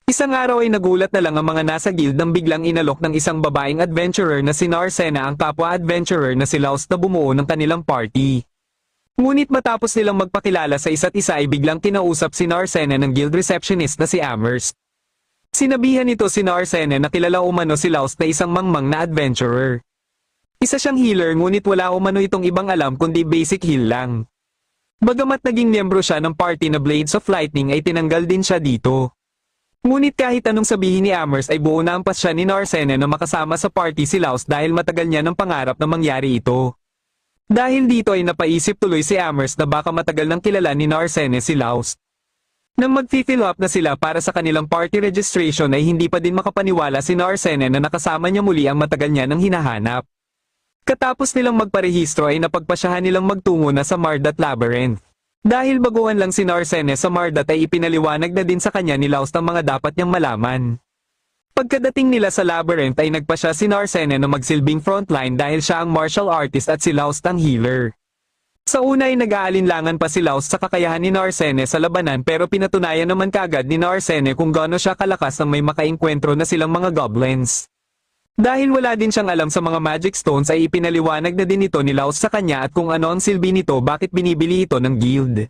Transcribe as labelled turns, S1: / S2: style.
S1: Isang araw ay nagulat na lang ang mga nasa guild nang biglang inalok ng isang babaeng adventurer na si Narcena ang kapwa-adventurer na si Laos na bumuo ng kanilang party. Ngunit matapos nilang magpakilala sa isa't isa ay biglang kinausap si Narcena ng guild receptionist na si Amherst. Sinabihan nito si Narcena na kilala umano si Laos na isang mangmang na adventurer. Isa siyang healer ngunit wala umano itong ibang alam kundi basic heal lang. Bagamat naging miyembro siya ng party na Blades of Lightning ay tinanggal din siya dito. Ngunit kahit anong sabihin ni Amherst ay buo na ang pasya ni Narcena na makasama sa party si Laos dahil matagal niya ng pangarap na mangyari ito. Dahil dito ay napaisip tuloy si Amherst na baka matagal nang kilala ni Narcena si Laos. Nang mag-fill up na sila para sa kanilang party registration ay hindi pa din makapaniwala si Narcena na nakasama niya muli ang matagal niya nang hinahanap. Katapos nilang magparehistro ay napagpasyahan nilang magtungo na sa Mardat Labyrinth. Dahil baguhan lang si Narcena sa Mardat ay ipinaliwanag na din sa kanya ni Laos ang mga dapat niyang malaman. Pagkadating nila sa labyrinth ay nagpasya si Narcena na magsilbing frontline dahil siya ang martial artist at si Laos ang healer. Sa una ay nag-aalinlangan pa si Laos sa kakayahan ni Narcena sa labanan pero pinatunayan naman kagad ni Narcena kung gaano siya kalakas nang may makaengkwentro na silang mga goblins. Dahil wala din siyang alam sa mga magic stones ay ipinaliwanag na din ito ni Laos sa kanya at kung ano ang silbi nito bakit binibili ito ng guild.